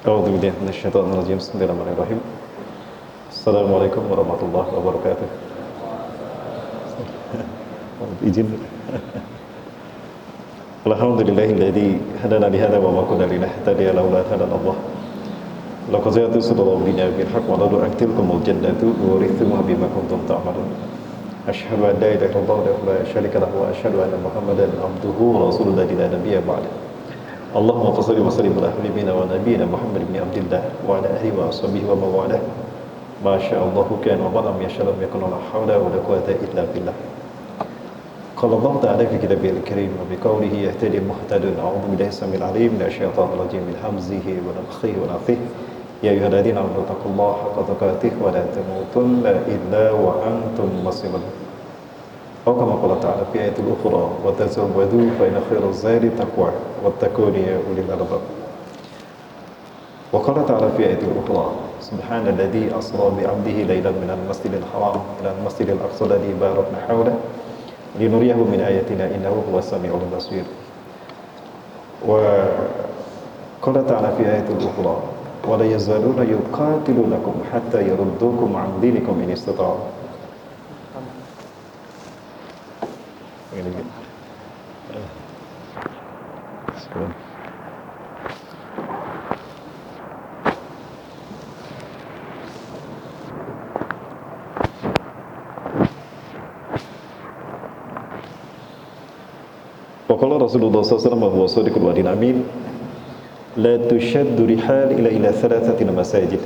A'udzu billahi minasyaitonir rajim. Bismillahirrahmanirrahim. Assalamualaikum warahmatullahi wabarakatuh. Izin. Alhamdulillahilladzi hadana li hadza wa ma kunna linahtadiya laula an hadana Allah. Laqad ja'atu sallallahu bil haqq wa la tu'tilkum al-jannatu wa urithumuha bima kuntum ta'malun. Asyhadu an la ilaha illallah wa la syarika lahu wa asyhadu anna Muhammadan abduhu wa rasuluhu la nabiyya ba'da. Allahumma salli wa sallim ala habibina wa nabiyina Muhammad ibn Abdillah wa ala alihi wa ashabihi wa mawalah. Masyaallah kana wa lam yasha lam yakun la hawla wa la quwwata illa billah. Qala Allah ta'ala fi kitabil karim wa bi qawlihi yahtadi muhtadun. A'udzu billahi samil alim minasy syaithanir rajim min hamzihi wa nafthihi wa nafthihi. Ya ayyuhalladzina amanu taqullaha haqqa tuqatih wa la tamutunna illa wa antum muslimun. Atau kama qala ta'ala fi ayatil ukhra wa tazawwadu fa inna khairaz zadi taqwa wattaquni ya ulil albab. Wa qala ta'ala fi ayatil ukhra subhanalladzi asra bi 'abdihi lailan minal masjidil haram ila al-masjidil aqsa alladzi barakna hawlahu linuriyahu min ayatina innahu huwas samiul basir. Wa qala ta'ala fi ayatil ukhra wa la yazaluna yuqatilunakum hatta yaruddukum 'an dinikum in istata'u. Waqala Rasulullah SAW wa huwa shadiqul wa'dil amin la tushaddu rihal ila thalathatin masajid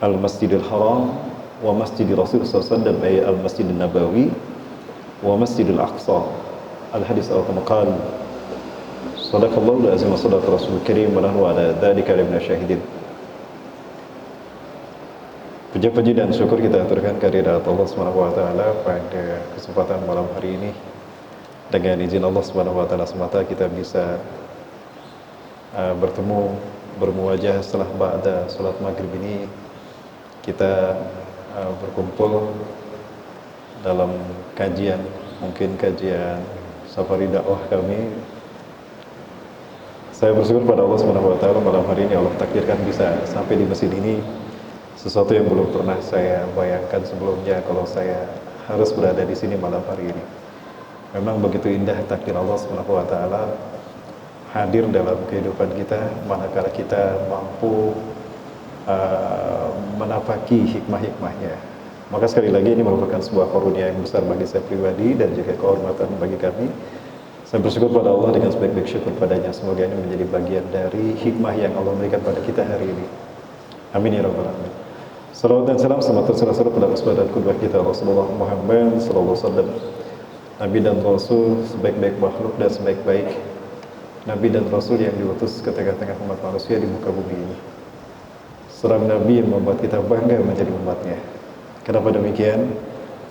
al-masjidil haram wa masjid Rasul SAW ay al-masjidin nabawi wa masjidil aqsa al-hadis kama qala sadaqallahu al-azim wa sadaqa rasulul karim wa nahnu ala dzalika minasy syahidin. Puji-puji dan syukur kita aturkan kehadirat Allah Subhanahu wa taala pada kesempatan malam hari ini. Dengan izin Allah Subhanahu wa taala semata kita bisa bermuwajah setelah ba'da salat maghrib ini kita berkumpul dalam kajian, mungkin kajian safari dakwah kami. Saya bersyukur pada Allah Subhanahu wa taala malam hari ini Allah takdirkan bisa sampai di masjid ini, sesuatu yang belum pernah saya bayangkan sebelumnya kalau saya harus berada di sini malam hari ini. Memang begitu indah takdir Allah Subhanahu wa taala hadir dalam kehidupan kita manakala kita mampu menapaki hikmah-hikmahnya. Maka sekali lagi ini merupakan sebuah karunia yang besar bagi saya pribadi dan juga kehormatan bagi kami. Saya bersyukur pada Allah dengan sebaik-baik syukur padanya. Semoga ini menjadi bagian dari hikmah yang Allah berikan pada kita hari ini. Amin ya rabbal alamin. Salawat dan salam semoga tercurah pada uswah dan qudwah kita Rasulullah Muhammad sallallahu alaihi wasallam. Nabi dan Rasul sebaik-baik makhluk dan sebaik-baik Nabi dan Rasul yang diutus ke tengah-tengah umat manusia di muka bumi ini. Seorang Nabi yang membuat kita bangga menjadi umatnya. Kenapa demikian?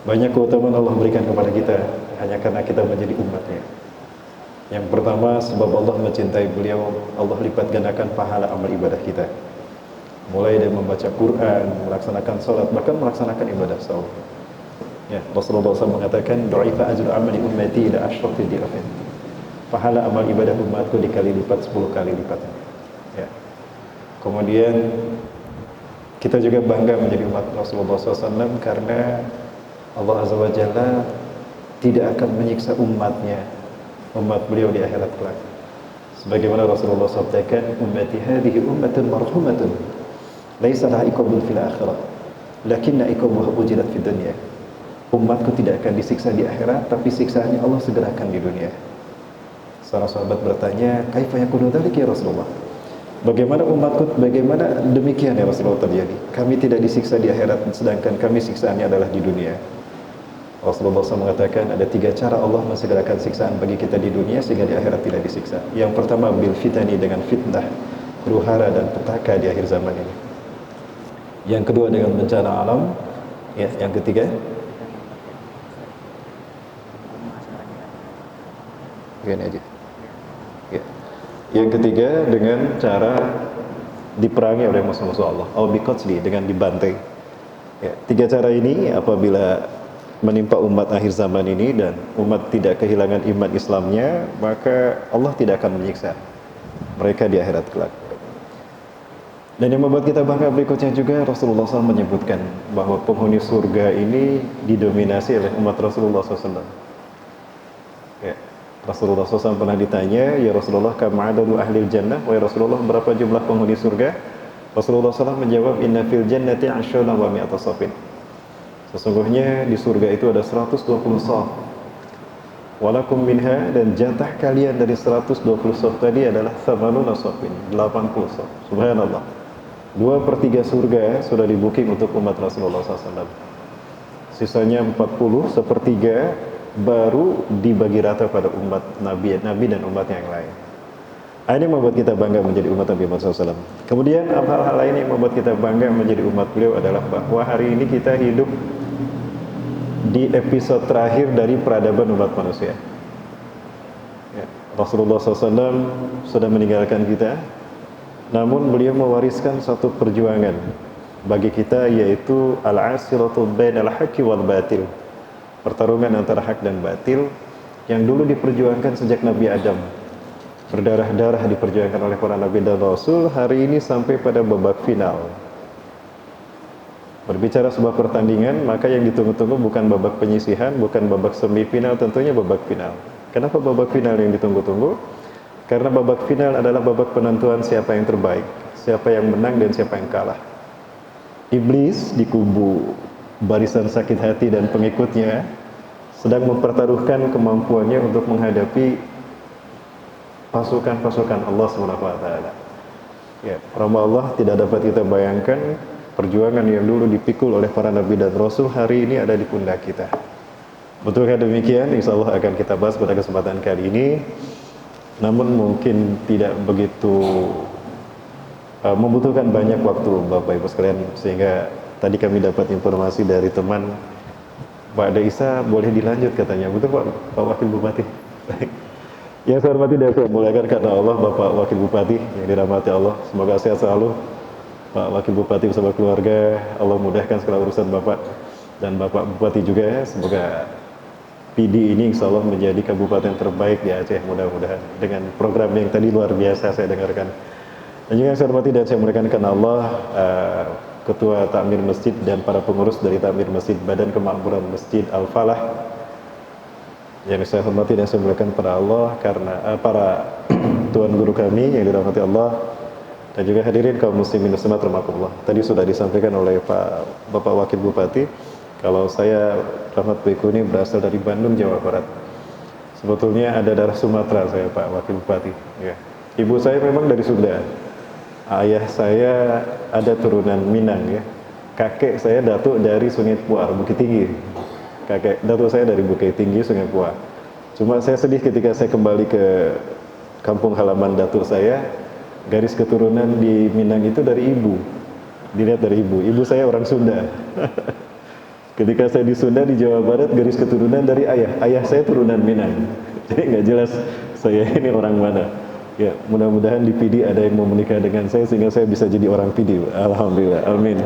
Banyak keutamaan Allah berikan kepada kita hanya karena kita menjadi umatnya. Yang pertama, sebab Allah mencintai beliau, Allah lipat gandakan pahala amal ibadah kita. Mulai dari membaca Quran, melaksanakan salat, bahkan melaksanakan ibadah saum. Ya, Rasulullah SAW mengatakan, "Du'ifa ajru amali ummati ila asyrati dirafin." Pahala amal ibadah umatku dikali lipat 10 kali lipat. Ya. Kemudian kita juga bangga menjadi umat Rasulullah SAW karena Allah Azza wa Jalla tidak akan menyiksa umatnya, umat beliau di akhirat kelak. Sebagaimana Rasulullah sabdakan, "Ummati hadhihi ummatun marhumatun, laisa laha iqabun fil akhirah, lakinna iqabuha ujilat fid dunya." Umatku tidak akan disiksa di akhirat, tapi siksaannya Allah segerakan di dunia. Seorang sahabat bertanya, "Kaifa yakunu dzalika ya Rasulullah?" Bagaimana umatku, bagaimana demikian ya Rasulullah terjadi? Kami tidak disiksa di akhirat, sedangkan kami siksaannya adalah di dunia. Rasulullah SAW mengatakan ada 3 cara Allah mensegerakan siksaan bagi kita di dunia sehingga di akhirat tidak disiksa. Yang pertama, bil fitani, dengan fitnah, huru-hara dan petaka di akhir zaman ini. Yang kedua, dengan bencana alam. Ya, yang ketiga, begini aja. Ya. Yang ketiga, dengan cara diperangi oleh musuh-musuh Allah, au biqatli, dengan dibantai. Ya, 3 cara ini apabila menimpa umat akhir zaman ini dan umat tidak kehilangan iman Islamnya, maka Allah tidak akan menyiksa mereka di akhirat kelak. Dan yang membuat kita bangga berikutnya juga, Rasulullah SAW menyebutkan bahwa penghuni surga ini didominasi oleh umat Rasulullah SAW. Ya. Rasulullah SAW pernah ditanya, ya Rasulullah, kam adadu ahlil jannah, wahai Rasulullah, berapa jumlah penghuni surga? Rasulullah SAW menjawab, inna fil jannati asyona wa mi'ata safin. Sesungguhnya di surga itu ada 120 saf. Walakum minha, dan jatah kalian dari 120 saf tadi adalah thamanuna safin, 80 saf. Subhanallah. 2/3 surga sudah di-booking untuk umat Rasulullah SAW. Sisanya 40, sepertiga baru dibagi rata pada umat Nabi dan umat yang lain. Ini membuat kita bangga menjadi umat Nabi Muhammad SAW. Kemudian hal-hal lain yang membuat kita bangga menjadi umat beliau adalah bahwa hari ini kita hidup di episode terakhir dari peradaban umat manusia. Ya, Rasulullah SAW sudah meninggalkan kita, namun beliau mewariskan satu perjuangan bagi kita, yaitu al-asiratu bainal haqqi wal batil, pertarungan antara hak dan batil yang dulu diperjuangkan sejak Nabi Adam, berdarah-darah diperjuangkan oleh para nabi dan rasul, hari ini sampai pada babak final. Berbicara sebuah pertandingan, maka yang ditunggu-tunggu bukan babak penyisihan, bukan babak semifinal, tentunya babak final. Kenapa babak final yang ditunggu-tunggu? Karena babak final adalah babak penentuan siapa yang terbaik, siapa yang menang dan siapa yang kalah. Iblis di kubu barisan sakit hati dan pengikutnya sedang mempertaruhkan kemampuannya untuk menghadapi pasukan-pasukan Allah SWT. Ya, rahmat Allah tidak dapat kita bayangkan. Perjuangan yang dulu dipikul oleh para nabi dan rasul hari ini ada di pundak kita. Betulkah demikian? Insya Allah akan kita bahas pada kesempatan kali ini. Namun mungkin tidak begitu membutuhkan banyak waktu Bapak Ibu sekalian, sehingga tadi kami dapat informasi dari teman, Pak Daisa boleh dilanjut katanya. Betul Pak Wakil Bupati? Yang saya hormati dan saya muliakan karena Allah, Bapak Wakil Bupati yang dirahmati Allah, semoga sehat selalu. Pak Wakil Bupati bersama keluarga, Allah mudahkan segala urusan Bapak dan Bapak Bupati juga. Semoga PD ini insya Allah menjadi kabupaten terbaik di Aceh, mudah-mudahan, dengan program yang tadi luar biasa saya dengarkan. Dan juga yang saya hormati dan saya muliakan karena Allah, Ketua Takmir Masjid dan para pengurus dari Takmir Masjid Badan Kemakmuran Masjid Al-Falah, yang saya hormati dan saya muliakan para Allah karena para Tuan Guru kami yang dirahmati Allah, dan juga hadirin kaum muslimin muslimat rahimakumullah. Tadi sudah disampaikan oleh Bapak Wakil Bupati kalau saya Rahmat Baikuni berasal dari Bandung, Jawa Barat. Sebetulnya ada darah Sumatera saya, Pak Wakil Bupati. Ya. Ibu saya memang dari Sunda. Ayah saya ada turunan Minang ya. Kakek saya datuk dari Sungai Puar, Bukit Tinggi. Datuk saya dari Bukit Tinggi, Sungai Puar. Cuma saya sedih ketika saya kembali ke kampung halaman datuk saya. Garis keturunan di Minang itu dari ibu, dilihat dari ibu. Ibu saya orang Sunda. Ketika saya di Sunda di Jawa Barat, garis keturunan dari ayah. Ayah saya turunan Minang. Jadi nggak jelas saya ini orang mana. Ya, mudah-mudahan di PD ada yang mau menikah dengan saya sehingga saya bisa jadi orang PD. Alhamdulillah, amin.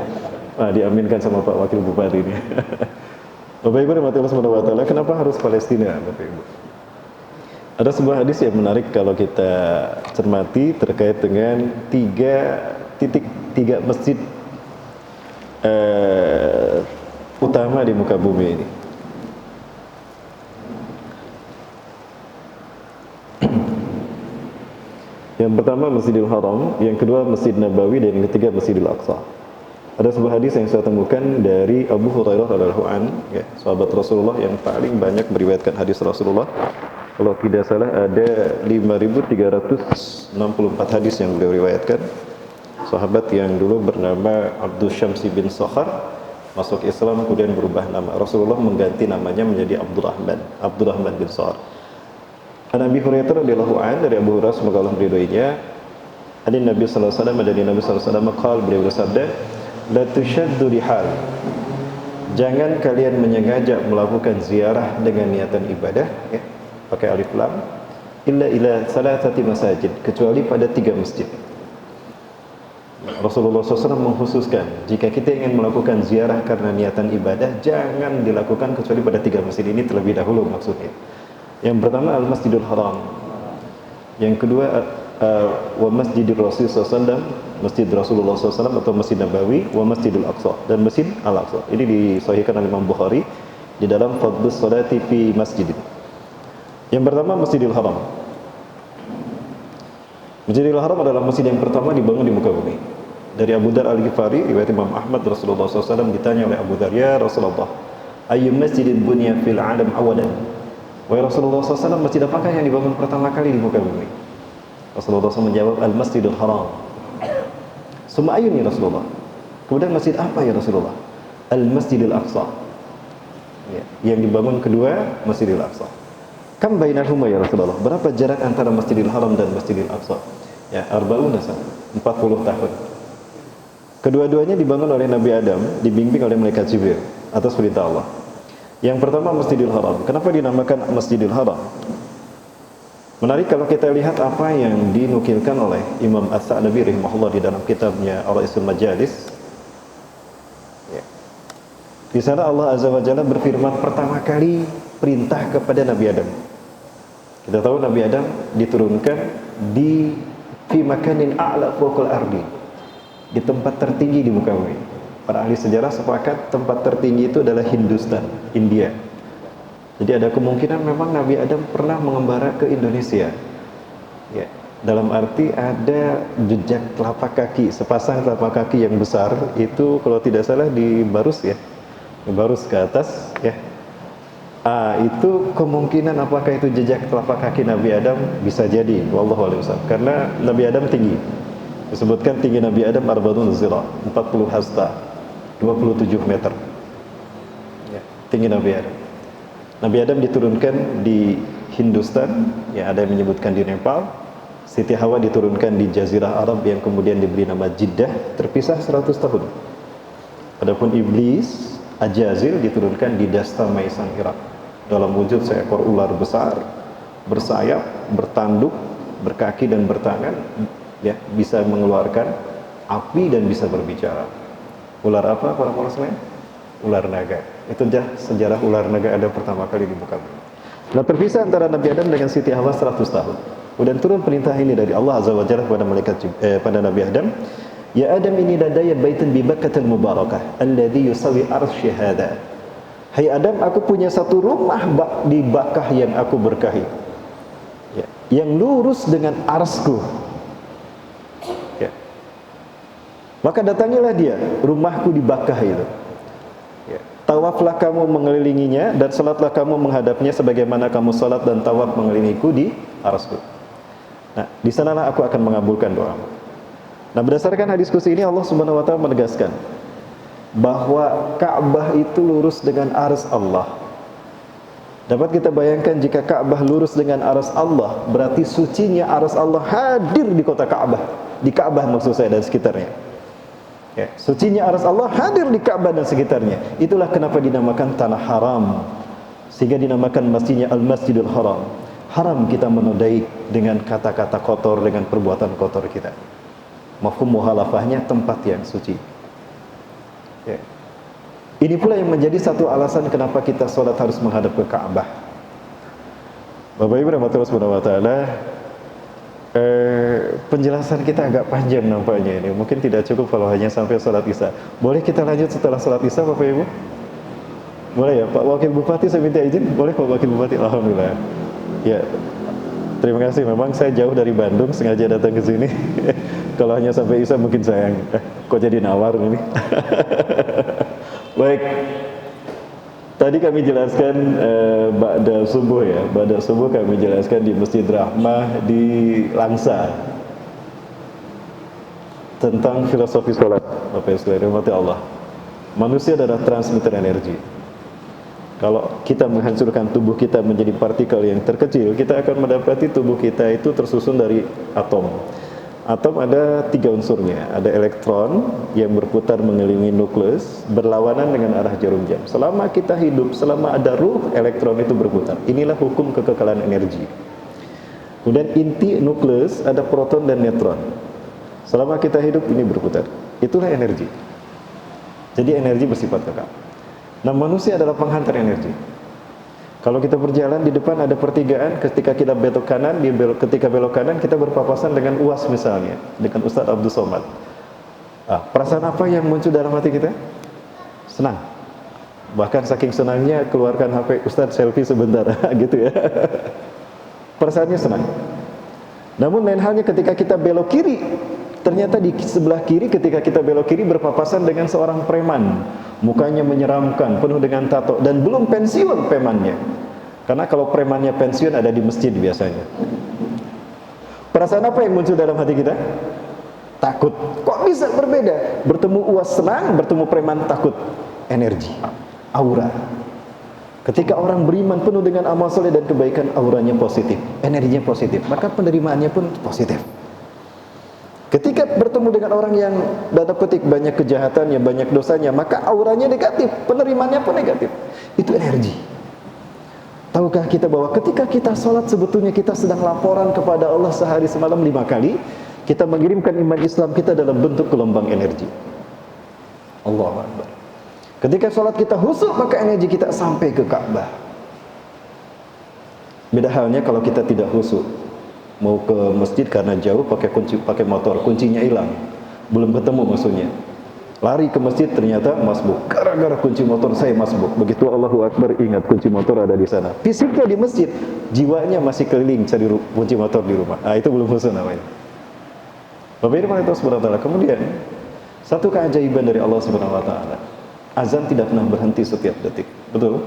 Diaminkan sama Pak Wakil Bupati ini. Bapak Ibu rahmatullahi wabarakatuh. Kenapa harus Palestina, Bapak Ibu? Ada sebuah hadis yang menarik kalau kita cermati terkait dengan tiga masjid utama di muka bumi ini. Yang pertama Masjidil Haram, yang kedua Masjid Nabawi, dan yang ketiga Masjidil Aqsa. Ada sebuah hadis yang saya temukan dari Abu Hurairah radhiyallahu anhu, ya, sahabat Rasulullah yang paling banyak meriwayatkan hadis Rasulullah. Kalau tidak salah ada 5.364 hadis yang beliau riwayatkan. Sahabat yang dulu bernama Abdul Syamsi bin Sakhar masuk Islam kemudian berubah nama. Rasulullah mengganti namanya menjadi Abdurrahman bin Sakhar. Nabi Hurairah radhiyallahu anhu, dari Abu Hurairah semoga Allah meridhoinya, ada Nabi sallallahu alaihi wasallam, dari Nabi sallallahu alaihi wasallam beliau bersabda, la tushaddu rihal, jangan kalian menyengaja melakukan ziarah dengan niatan ibadah ya, pakai alif lam, illa ila salatati masajid, kecuali pada 3 masjid. Rasulullah SAW mengkhususkan jika kita ingin melakukan ziarah karena niatan ibadah, jangan dilakukan kecuali pada 3 masjid ini terlebih dahulu maksudnya. Yang pertama Al-Masjidul Haram, yang kedua wa Masjidir Rasul SAW, Masjid Rasulullah SAW atau Masjid Nabawi, wa Masjidil Aqsa dan Masjid Al-Aqsa. Ini disahihkan oleh Imam Bukhari di dalam Fadlus Salati fi Masjidin. Yang pertama Masjidil Haram. Masjidil Haram adalah masjid yang pertama dibangun di muka bumi. Dari Abu Dar Al-Ghifari, riwayat Imam Ahmad, Rasulullah SAW ditanya oleh Abu Dar, "Ya Rasulullah, ayyu masjidin bunya fil alam awalan?" Wahai Rasulullah SAW, masjid apakah yang dibangun pertama kali di muka bumi? Rasulullah SAW menjawab, Al-Masjidul Haram. Summa ayun ya Rasulullah. Kemudian masjid apa ya Rasulullah? Al-Masjidil Aqsa. Ya, yang dibangun kedua, Masjidil Aqsa. Kam bainahuma ya Rasulullah? Berapa jarak antara Masjidil Haram dan Masjidil Aqsa? Ya, 40 tahun. Kedua-duanya dibangun oleh Nabi Adam, dibimbing oleh malaikat Jibril atas perintah Allah. Yang pertama Masjidil Haram. Kenapa dinamakan Masjidil Haram? Menarik kalau kita lihat apa yang dinukilkan oleh Imam As-Sa'labi rahimahullah di dalam kitabnya Ar-Ra'isul Majalis. Ya. Di sana Allah Azza wa Jalla berfirman pertama kali perintah kepada Nabi Adam. Kita tahu Nabi Adam diturunkan di fi makanin a'la fawqal ardi, di tempat tertinggi di muka bumi. Para ahli sejarah sepakat tempat tertinggi itu adalah Hindustan, India. Jadi ada kemungkinan memang Nabi Adam pernah mengembara ke Indonesia. Ya, dalam arti ada jejak telapak kaki, sepasang telapak kaki yang besar itu kalau tidak salah di Barus ya. Di Barus ke atas ya. Itu kemungkinan apakah itu jejak telapak kaki Nabi Adam bisa jadi, wallahu a'lam. Karena Nabi Adam tinggi. Disebutkan tinggi Nabi Adam arba'un zira, 40 hasta, 27 meter. Ya, tinggi Nabi Adam. Nabi Adam diturunkan di Hindustan, ya ada yang menyebutkan di Nepal. Siti Hawa diturunkan di Jazirah Arab yang kemudian diberi nama Jeddah, terpisah 100 tahun. Adapun iblis, Ajazil diturunkan di Dastamaisan Irak dalam wujud seekor ular besar, bersayap, bertanduk, berkaki dan bertangan, ya bisa mengeluarkan api dan bisa berbicara. Ular apa para sekalian? Ular naga. Itu sejarah ular naga ada pertama kali di muka bumi. Nah, terpisah antara Nabi Adam dengan Siti Hawa 100 tahun. Kemudian turun perintah ini dari Allah Azza wa Jalla kepada pada Nabi Adam, "Ya Adam, ini ladayya baitun bi Bakkatil mubarakah alladhi yusawi arsy hadha." Hai Adam, aku punya satu rumah di Bakkah yang aku berkahi. Ya, yang lurus dengan arsku. Ya. Maka datangilah dia, rumahku di Bakkah itu. Tawaflah kamu mengelilinginya dan salatlah kamu menghadapnya sebagaimana kamu salat dan tawaf mengelilingiku di arasku. Nah, di sanalah aku akan mengabulkan doamu. Nah, berdasarkan hadis qudsi ini Allah Subhanahu wa taala menegaskan bahwa Ka'bah itu lurus dengan arsy Allah. Dapat kita bayangkan jika Ka'bah lurus dengan arsy Allah, berarti sucinya arsy Allah hadir di kota Ka'bah. Di Ka'bah maksud saya dan sekitarnya. Ya, sucinya arsy Allah hadir di Ka'bah dan sekitarnya. Itulah kenapa dinamakan tanah haram, sehingga dinamakan masjidnya Al-Masjidul Haram. Haram kita menodai dengan kata-kata kotor, dengan perbuatan kotor kita. Mafhum muhalafahnya tempat yang suci. Ya. Ini pula yang menjadi satu alasan kenapa kita sholat harus menghadap ke Ka'bah. Bapak Ibu rahmatullah subhanahu wa ta'ala, penjelasan kita agak panjang nampaknya ini. Mungkin tidak cukup kalau hanya sampai sholat isya. Boleh kita lanjut setelah sholat isya Bapak Ibu? Boleh ya Pak Wakil Bupati, saya minta izin. Boleh Pak Wakil Bupati? Alhamdulillah. Ya, terima kasih. Memang saya jauh dari Bandung, sengaja datang ke sini. Kalau hanya sampai isya mungkin sayang. Kok jadi nawar ini? Baik. Tadi kami jelaskan ba'da subuh ya. Ba'da subuh kami jelaskan di Masjid Rahmah di Langsa tentang filosofi sholat. Bapak sekalian rahmati Allah. Manusia adalah transmitter energi. Kalau kita menghancurkan tubuh kita menjadi partikel yang terkecil, kita akan mendapati tubuh kita itu tersusun dari atom. Atom ada 3 unsurnya. Ada elektron yang berputar mengelilingi nukleus, berlawanan dengan arah jarum jam. Selama kita hidup, selama ada ruh, elektron itu berputar. Inilah hukum kekekalan energi. Kemudian inti nukleus ada proton dan neutron. Selama kita hidup ini berputar. Itulah energi. Jadi energi bersifat kekal. Nah, manusia adalah penghantar energi. Kalau kita berjalan di depan ada pertigaan, ketika kita belok kanan, ketika belok kanan kita berpapasan dengan UAS misalnya, dengan Ustadz Abdul Somad. Perasaan apa yang muncul dalam hati kita? Senang. Bahkan saking senangnya keluarkan HP, Ustadz selfie sebentar, gitu ya. Perasaannya senang. Namun lain halnya ketika kita belok kiri, ternyata di sebelah kiri ketika kita belok kiri berpapasan dengan seorang preman. Mukanya menyeramkan, penuh dengan tato, dan belum pensiun premannya. Karena kalau premannya pensiun ada di masjid biasanya. Perasaan apa yang muncul dalam hati kita? Takut. Kok bisa berbeda? Bertemu UAS senang, bertemu preman takut. Energi, aura. Ketika orang beriman penuh dengan amal soleh dan kebaikan, auranya positif, energinya positif, maka penerimaannya pun positif. Ketika bertemu dengan orang yang tanda petik banyak kejahatannya, banyak dosanya, maka auranya negatif, penerimaannya pun negatif. Itu energi. Tahukah kita bahwa ketika kita sholat sebetulnya kita sedang laporan kepada Allah sehari semalam 5 kali, kita mengirimkan iman Islam kita dalam bentuk gelombang energi. Allahu Akbar. Ketika sholat kita khusyuk, maka energi kita sampai ke Ka'bah. Beda halnya kalau kita tidak khusyuk, mau ke masjid karena jauh pakai motor, kuncinya hilang, belum ketemu musuhnya. Lari ke masjid ternyata masbuk. Gara-gara kunci motor saya masbuk. Begitu Allahu Akbar ingat kunci motor ada di sana. Fisiknya di masjid, jiwanya masih keliling cari kunci motor di rumah. Itu belum khusyuk namanya. Bapak Ibu Allah Subhanahu wa taala. Kemudian satu keajaiban dari Allah Subhanahu wa taala. Azan tidak pernah berhenti setiap detik. Betul?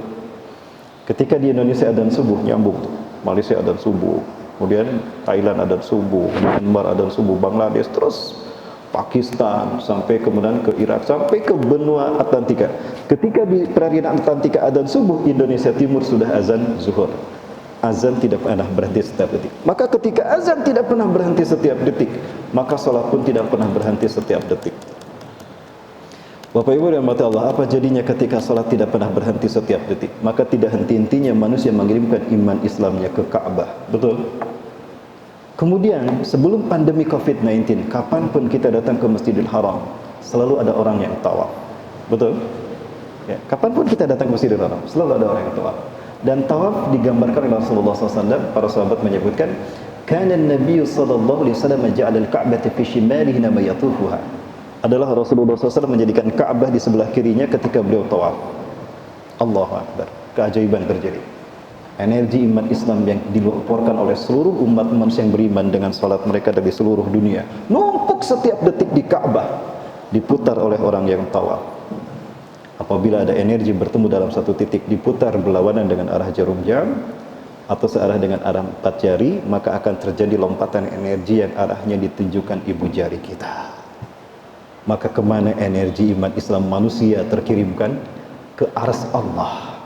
Ketika di Indonesia adzan subuh nyambung, Malaysia adzan subuh, kemudian Thailand adzan subuh, Myanmar adzan subuh, Bangladesh, terus Pakistan, sampai kemudian ke Irak, sampai ke benua Atlantika. Ketika di perairan Atlantika adzan subuh, Indonesia Timur sudah azan zuhur. Azan tidak pernah berhenti setiap detik. Maka ketika azan tidak pernah berhenti setiap detik, maka sholat pun tidak pernah berhenti setiap detik. Bapak Ibu dan mata Allah, apa jadinya ketika sholat tidak pernah berhenti setiap detik? Maka tidak henti-hentinya manusia mengirimkan iman Islamnya ke Ka'bah. Betul? Kemudian sebelum pandemi COVID-19, kapanpun kita datang ke Masjidil Haram, selalu ada orang yang tawaf. Betul? Ya, kapanpun kita datang ke Masjidil Haram, selalu ada orang yang tawaf. Dan tawaf digambarkan oleh Rasulullah SAW. Para sahabat menyebutkan, kana Nabi sallallahu alaihi wasallam ja'ala al-Ka'bata fi shimalihi nama yatufuha. Adalah Rasulullah SAW menjadikan Ka'bah di sebelah kirinya ketika beliau tawaf. Allahu Akbar. Keajaiban terjadi. Energi iman Islam yang dilaporkan oleh seluruh umat manusia yang beriman dengan salat mereka dari seluruh dunia, numpuk setiap detik di Ka'bah, diputar oleh orang yang tawaf. Apabila ada energi bertemu dalam satu titik, diputar berlawanan dengan arah jarum jam atau searah dengan arah 4 jari, maka akan terjadi lompatan energi yang arahnya ditunjukkan ibu jari kita. Maka kemana energi iman Islam manusia terkirimkan? Ke arsy Allah.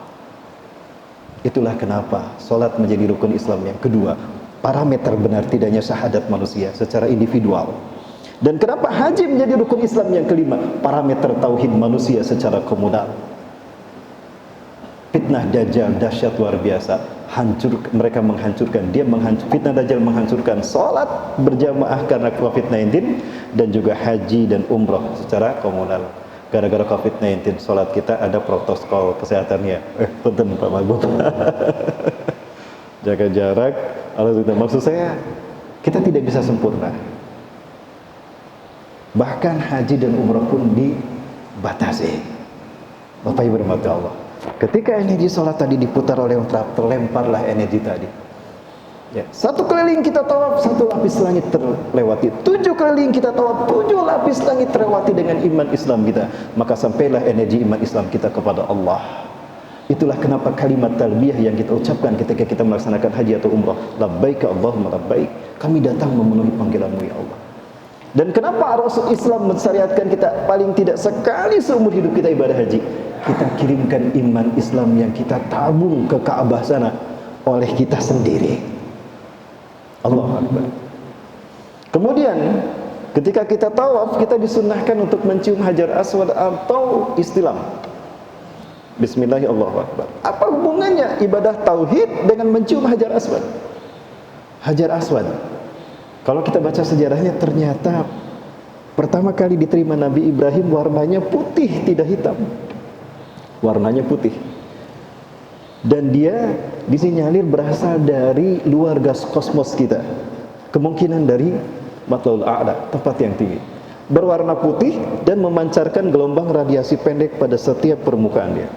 Itulah kenapa solat menjadi rukun Islam yang kedua, parameter benar tidaknya syahadat manusia secara individual. Dan kenapa haji menjadi rukun Islam yang kelima, parameter tauhid manusia secara komunal. Fitnah Dajjal dahsyat luar biasa. Mereka menghancurkan, fitnah Dajjal menghancurkan salat berjamaah karena COVID-19 dan juga haji dan umrah secara komunal. Gara-gara COVID-19 salat kita ada protokol kesehatannya. Punten Pak Magub. Jaga jarak. Maksud saya kita tidak bisa sempurna. Bahkan haji dan umrah pun dibatasi. Bapak Ibu rahmati Allah. Ketika energi sholat tadi diputar oleh orang, terlemparlah energi tadi. Ya, 1 keliling kita tawaf, 1 lapis langit terlewati. 7 keliling kita tawaf, 7 lapis langit terlewati dengan iman Islam kita. Maka sampailah energi iman Islam kita kepada Allah. Itulah kenapa kalimat talbiyah yang kita ucapkan ketika kita melaksanakan haji atau umrah. Labbaik Allahumma labbaik. Kami datang memenuhi panggilan-Mu ya Allah. Dan kenapa Rasul Islam mensyariatkan kita paling tidak sekali seumur hidup kita ibadah haji? Kita kirimkan iman Islam yang kita tabung ke Ka'bah sana oleh kita sendiri. Allahu Akbar. Kemudian ketika kita tawaf, kita disunnahkan untuk mencium Hajar Aswad atau istilam. Bismillahirrahmanirrahim. Apa hubungannya ibadah tauhid dengan mencium Hajar Aswad? Hajar Aswad, kalau kita baca sejarahnya, ternyata pertama kali diterima Nabi Ibrahim warnanya putih, tidak hitam. Warnanya putih. dan dia disinyalir berasal dari luar gas kosmos kita, kemungkinan dari Matlaul A'la, tempat yang tinggi, berwarna putih dan memancarkan gelombang radiasi pendek pada setiap permukaan dia.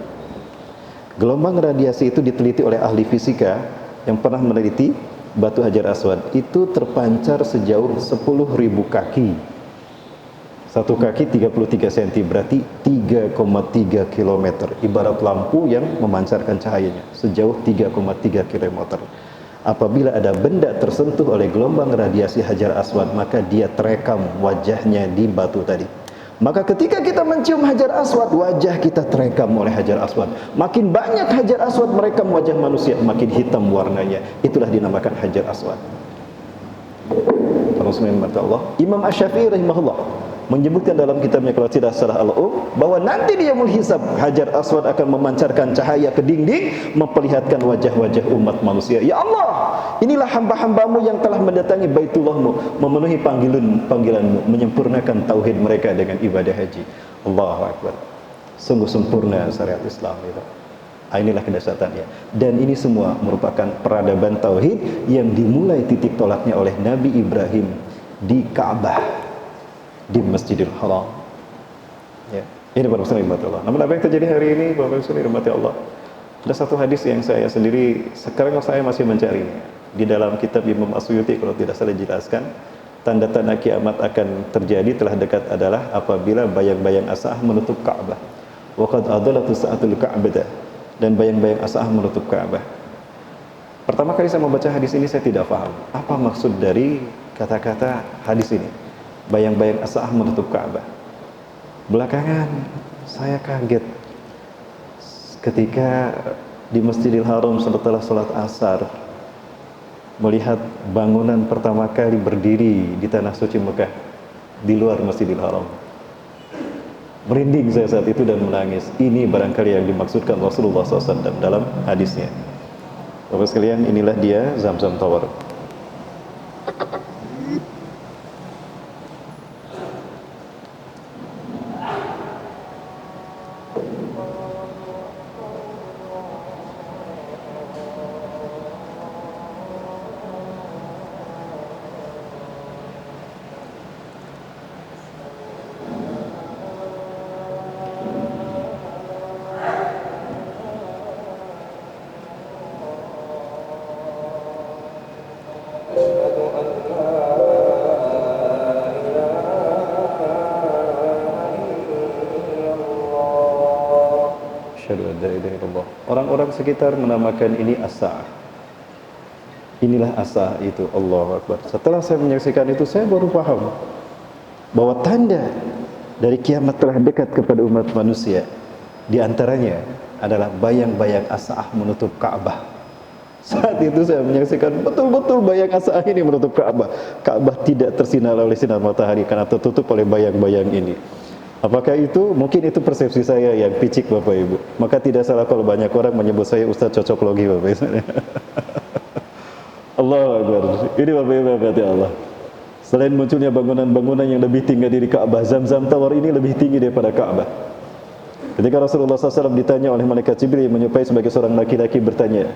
Gelombang radiasi itu diteliti oleh ahli fisika yang pernah meneliti batu Hajar Aswad, itu terpancar sejauh 10.000 kaki. Satu kaki 33 cm, berarti 3,3 km, ibarat lampu yang memancarkan cahayanya sejauh 3,3 km. Apabila ada benda tersentuh oleh gelombang radiasi Hajar Aswad, maka dia terekam wajahnya di batu tadi. Maka ketika kita mencium Hajar Aswad, wajah kita terekam oleh Hajar Aswad. Makin banyak Hajar Aswad merekam wajah manusia, makin hitam warnanya. Itulah dinamakan Hajar Aswad. Allah. Imam Asy-Syafi'i rahimahullah menyebutkan dalam kitabnya kalau tidak salah Al-Um, bahwa nanti di Yaumul Hisab Hajar Aswad akan memancarkan cahaya ke dinding, memperlihatkan wajah-wajah umat manusia. Ya Allah, inilah hamba-hambamu yang telah mendatangi Baitullahmu, memenuhi panggilanmu, menyempurnakan tauhid mereka dengan ibadah haji. Allahu Akbar. Sungguh sempurna syariat Islam itu. Inilah kedahsyatannya. Dan ini semua merupakan peradaban tauhid yang dimulai titik tolaknya oleh Nabi Ibrahim di Ka'bah, di Masjidil Haram. Ya, ini para muslimin rahmati Allah. Namun apa yang terjadi hari ini, para muslimin rahmati Allah? Ada satu hadis yang saya sendiri sekarang saya masih mencari di dalam kitab Imam As-Suyuti, kalau tidak salah jelaskan, tanda-tanda kiamat akan terjadi telah dekat adalah apabila bayang-bayang as'ah menutup Ka'bah. Wa qad adallatu sa'atul Ka'bah, dan bayang-bayang as'ah menutup Ka'bah. Pertama kali saya membaca hadis ini saya tidak paham apa maksud dari kata-kata hadis ini. Bayang-bayang as'ah menutup Ka'bah. Belakangan saya kaget ketika di Masjidil Haram setelah salat asar melihat bangunan pertama kali berdiri di tanah suci Mekah di luar Masjidil Haram. Merinding saya saat itu dan menangis. Ini barangkali yang dimaksudkan Rasulullah SAW dalam hadisnya. Bapak sekalian, inilah dia Zamzam Tower. Orang-orang sekitar menamakan ini as-sa'ah. Inilah as-sa'ah itu. Allahu Akbar. Setelah saya menyaksikan itu, saya baru paham bahwa tanda dari kiamat telah dekat kepada umat manusia. Di antaranya adalah bayang-bayang as-sa'ah menutup Ka'bah. Saat itu saya menyaksikan betul-betul bayang as-sa'ah ini menutup Ka'bah. Ka'bah tidak tersinar oleh sinar matahari karena tertutup oleh bayang-bayang ini. Apakah itu? Mungkin itu persepsi saya yang picik Bapak Ibu. Maka tidak salah kalau banyak orang menyebut saya Ustaz cocok logi Bapak Ibu. Allahu Akbar. Ini Bapak Ibu berkata Allah. Selain munculnya bangunan-bangunan yang lebih tinggi dari Ka'bah, Zamzam Tower ini lebih tinggi daripada Ka'bah. Ketika Rasulullah SAW ditanya oleh malaikat Jibril menyerupai sebagai seorang laki-laki bertanya,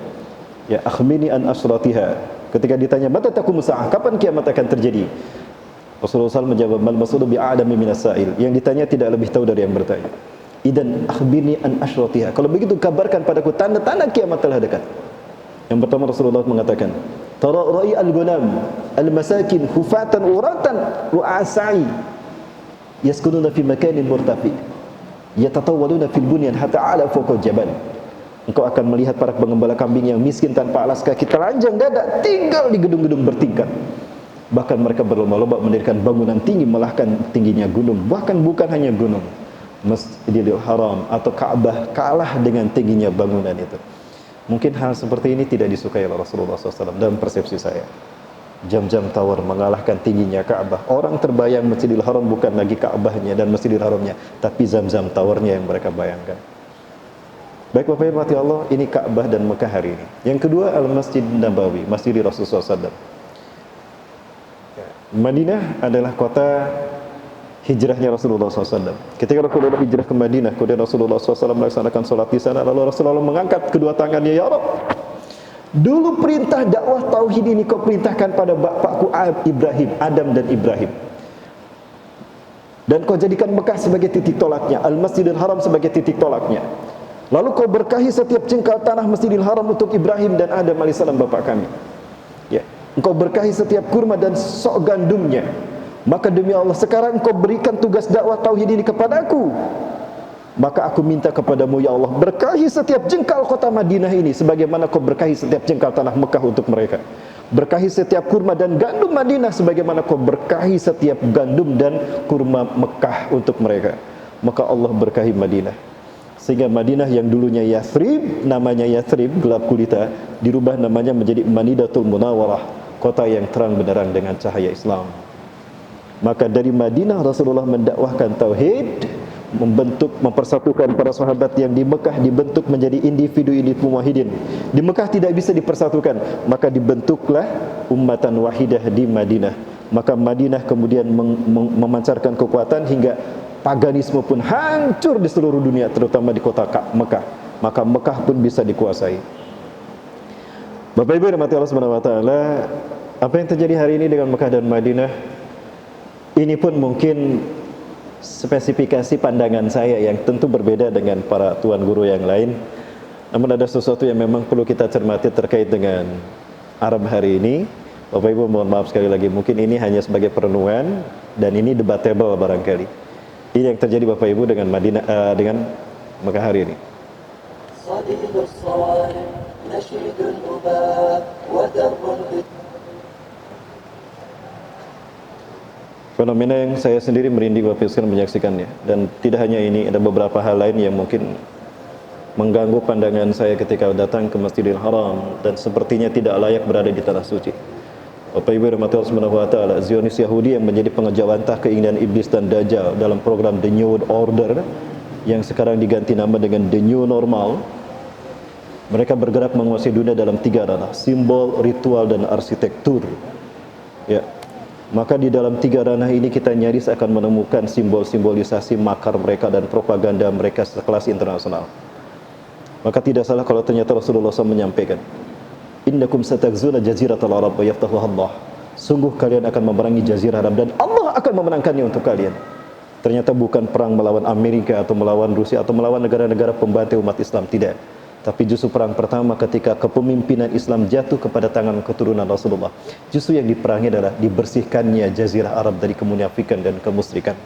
ya akhmini an asratiha. Ketika ditanya, mata taqumu sa'ah, kapan kiamat akan terjadi? Rasulullah SAW menjawab, mal mas'ulu bi'adami minas sa'il. Yang ditanya tidak lebih tahu dari yang bertanya. Idan akhbirni an asyratiha. Kalau begitu kabarkan padaku tanda-tanda kiamat telah dekat. Yang pertama Rasulullah mengatakan, tara ra'i al-gunam al-masakin hufatan uratan ru'asai yaskununa fi makanin murtafi yatatawwaluna fil bunyan hatta 'ala fawqa jabal. Engkau akan melihat para pengembala kambing yang miskin tanpa alas kaki, telanjang dada, tinggal di gedung-gedung bertingkat. Bahkan mereka berlomba-lomba mendirikan bangunan tinggi melahkan tingginya gunung. Bahkan bukan hanya gunung, Masjidil Haram atau Ka'bah kalah dengan tingginya bangunan itu. Mungkin hal seperti ini tidak disukai oleh Rasulullah SAW dalam persepsi saya. Zamzam Tower mengalahkan tingginya Ka'bah. Orang terbayang Masjidil Haram bukan lagi Ka'bahnya dan Masjidil Haramnya, tapi Zamzam Towernya yang mereka bayangkan. Baik Bapak Ibu Allah, ini Ka'bah dan Mekah hari ini. Yang kedua Al-Masjid Nabawi, Masjid Rasulullah SAW. Madinah adalah kota hijrahnya Rasulullah SAW. Ketika Rasulullah hijrah ke Madinah, kemudian Rasulullah SAW melaksanakan sholat di sana, lalu Rasulullah mengangkat kedua tangannya, ya Rabb, dulu perintah dakwah tauhid ini kau perintahkan pada bapakku Ibrahim, Adam dan Ibrahim. Dan kau jadikan Mekah sebagai titik tolaknya, Al-Masjidil Haram sebagai titik tolaknya. Lalu kau berkahi setiap jengkal tanah Masjidil Haram untuk Ibrahim dan Adam alaihissalam bapak kami. Ya, engkau berkahi setiap kurma dan sok gandumnya. Maka demi Allah, sekarang engkau berikan tugas dakwah tauhid ini kepadaku. Maka aku minta kepadamu, ya Allah, berkahi setiap jengkal kota Madinah ini sebagaimana kau berkahi setiap jengkal tanah Mekah untuk mereka. Berkahi setiap kurma dan gandum Madinah sebagaimana kau berkahi setiap gandum dan kurma Mekah untuk mereka. Maka Allah berkahi Madinah, sehingga Madinah yang dulunya Yathrib, namanya Yathrib, gelap gulita, dirubah namanya menjadi Madinatul Munawwarah, kota yang terang benderang dengan cahaya Islam. Maka dari Madinah Rasulullah mendakwahkan tauhid, mempersatukan para sahabat yang di Mekah dibentuk menjadi individu-individu muwahhidin. Di Mekah tidak bisa dipersatukan, maka dibentuklah ummatan wahidah di Madinah. Maka Madinah kemudian memancarkan kekuatan hingga paganisme pun hancur di seluruh dunia, terutama di kota Mekah. Maka Mekah pun bisa dikuasai. Bapak Ibu rahmati Allah Subhanahu wa taala, apa yang terjadi hari ini dengan Mekah dan Madinah ini pun mungkin spesifikasi pandangan saya yang tentu berbeda dengan para tuan guru yang lain. Namun ada sesuatu yang memang perlu kita cermati terkait dengan Arab hari ini. Bapak Ibu mohon maaf sekali lagi, mungkin ini hanya sebagai perenungan dan ini debatable barangkali. Ini yang terjadi Bapak Ibu dengan Madinah, dengan Mekah hari ini. Fenomena yang saya sendiri merinding Bapak Ibu menyaksikannya. Dan tidak hanya ini, ada beberapa hal lain yang mungkin mengganggu pandangan saya ketika datang ke Masjidil Haram dan sepertinya tidak layak berada di tanah suci. Bapak Ibu rahmati Allah Subhanahu wa taala, Zionis Yahudi yang menjadi pengejawantah keinginan iblis dan Dajjal dalam program The New Order yang sekarang diganti nama dengan The New Normal. Mereka bergerak menguasai dunia dalam 3 ranah: simbol, ritual, dan arsitektur. Ya. Maka di dalam 3 ranah ini kita nyaris akan menemukan simbol-simbolisasi makar mereka dan propaganda mereka sekelas internasional. Maka tidak salah kalau ternyata Rasulullah SAW menyampaikan, innakum satagzuna jaziratal Arab wa yaftahuha Allah. Sungguh kalian akan memerangi jazirah Arab dan Allah akan memenangkannya untuk kalian. Ternyata bukan perang melawan Amerika atau melawan Rusia atau melawan negara-negara pembantai umat Islam, tidak. Tapi justru perang pertama ketika kepemimpinan Islam jatuh kepada tangan keturunan Rasulullah. Justru yang diperangi adalah dibersihkannya jazirah Arab dari kemunafikan dan kemusyrikan.